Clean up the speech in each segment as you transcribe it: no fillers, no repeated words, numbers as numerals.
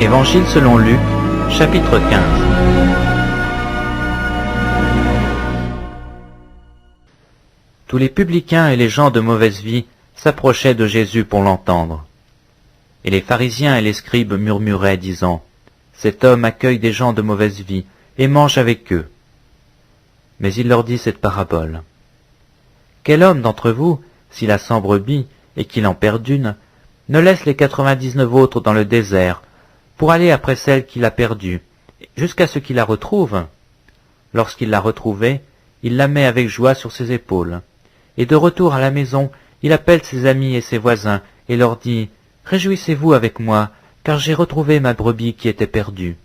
Évangile selon Luc, chapitre 15. Tous les publicains et les gens de mauvaise vie s'approchaient de Jésus pour l'entendre. Et les pharisiens et les scribes murmuraient, disant, « Cet homme accueille des gens de mauvaise vie et mange avec eux. » Mais il leur dit cette parabole. « Quel homme d'entre vous, s'il a 100 brebis et qu'il en perd une, ne laisse les 99 autres dans le désert pour aller après celle qu'il a perdue, jusqu'à ce qu'il la retrouve? Lorsqu'il l'a retrouvée, il la met avec joie sur ses épaules. Et de retour à la maison, il appelle ses amis et ses voisins et leur dit, « Réjouissez-vous avec moi, car j'ai retrouvé ma brebis qui était perdue. »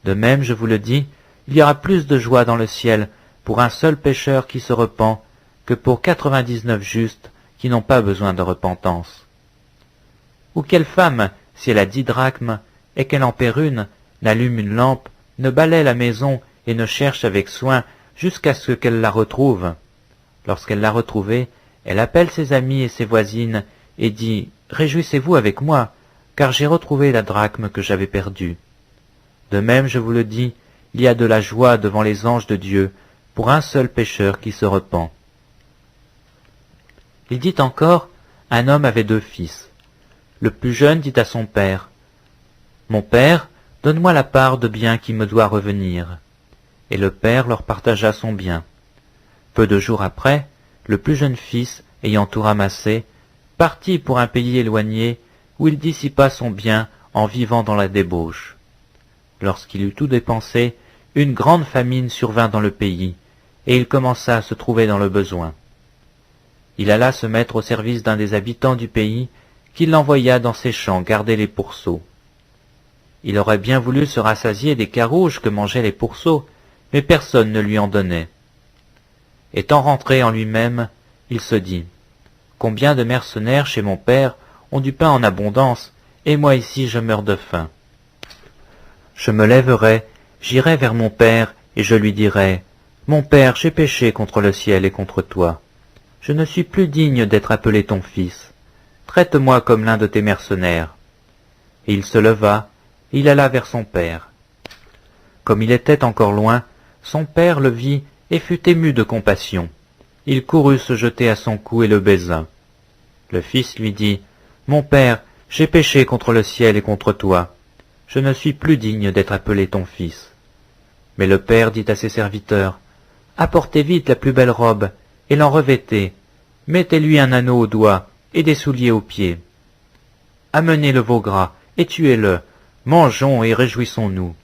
De même, je vous le dis, il y aura plus de joie dans le ciel pour un seul pécheur qui se repent que pour 99 justes qui n'ont pas besoin de repentance. Ou quelle femme, si elle a 10 drachmes et qu'elle en perd une, n'allume une lampe, ne balaie la maison et ne cherche avec soin jusqu'à ce qu'elle la retrouve? Lorsqu'elle l'a retrouvée, elle appelle ses amis et ses voisines et dit, « Réjouissez-vous avec moi, car j'ai retrouvé la drachme que j'avais perdue. » De même, je vous le dis, il y a de la joie devant les anges de Dieu pour un seul pécheur qui se repent. Il dit encore, un homme avait 2 fils. Le plus jeune dit à son père, « Mon père, donne-moi la part de bien qui me doit revenir. » Et le père leur partagea son bien. Peu de jours après, le plus jeune fils, ayant tout ramassé, partit pour un pays éloigné où il dissipa son bien en vivant dans la débauche. Lorsqu'il eut tout dépensé, une grande famine survint dans le pays, et il commença à se trouver dans le besoin. Il alla se mettre au service d'un des habitants du pays, qui l'envoya dans ses champs garder les pourceaux. Il aurait bien voulu se rassasier des carouges que mangeaient les pourceaux, mais personne ne lui en donnait. Étant rentré en lui-même, il se dit, « Combien de mercenaires chez mon père ont du pain en abondance, et moi ici je meurs de faim. Je me lèverai, j'irai vers mon père, et je lui dirai, « Mon père, j'ai péché contre le ciel et contre toi. Je ne suis plus digne d'être appelé ton fils. Traite-moi comme l'un de tes mercenaires. » Et il se leva, et il alla vers son père. Comme il était encore loin, son père le vit et fut ému de compassion. Il courut se jeter à son cou et le baisa. Le fils lui dit, « Mon père, j'ai péché contre le ciel et contre toi. Je ne suis plus digne d'être appelé ton fils. » Mais le père dit à ses serviteurs, « Apportez vite la plus belle robe, et l'en revêtez. Mettez-lui un anneau au doigt et des souliers aux pieds. Amenez le veau gras et tuez-le. Mangeons et réjouissons-nous.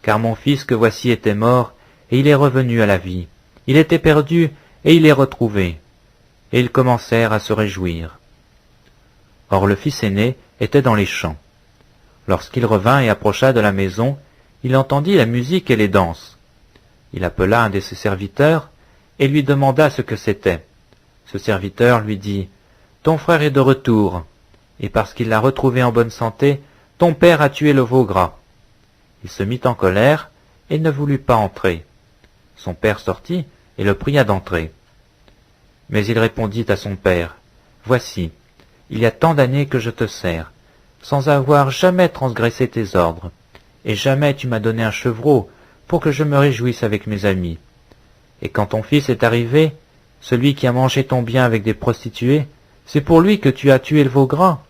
Car mon fils que voici était mort, et il est revenu à la vie. Il était perdu, et il est retrouvé. » Et ils commencèrent à se réjouir. Or le fils aîné était dans les champs. Lorsqu'il revint et approcha de la maison, il entendit la musique et les danses. Il appela un de ses serviteurs, et lui demanda ce que c'était. Ce serviteur lui dit, « Ton frère est de retour, et parce qu'il l'a retrouvé en bonne santé, ton père a tué le veau gras. » Il se mit en colère, et ne voulut pas entrer. Son père sortit, et le pria d'entrer. Mais il répondit à son père, « Voici, il y a tant d'années que je te sers, sans avoir jamais transgressé tes ordres, et jamais tu m'as donné un chevreau pour que je me réjouisse avec mes amis. Et quand ton fils est arrivé, celui qui a mangé ton bien avec des prostituées, c'est pour lui que tu as tué le veau gras. »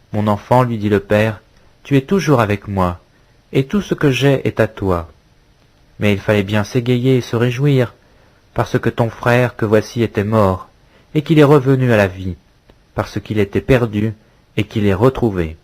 « Mon enfant, lui dit le père, tu es toujours avec moi, et tout ce que j'ai est à toi. Mais il fallait bien s'égayer et se réjouir, parce que ton frère que voici était mort, et qu'il est revenu à la vie, parce qu'il était perdu, et qu'il est retrouvé. »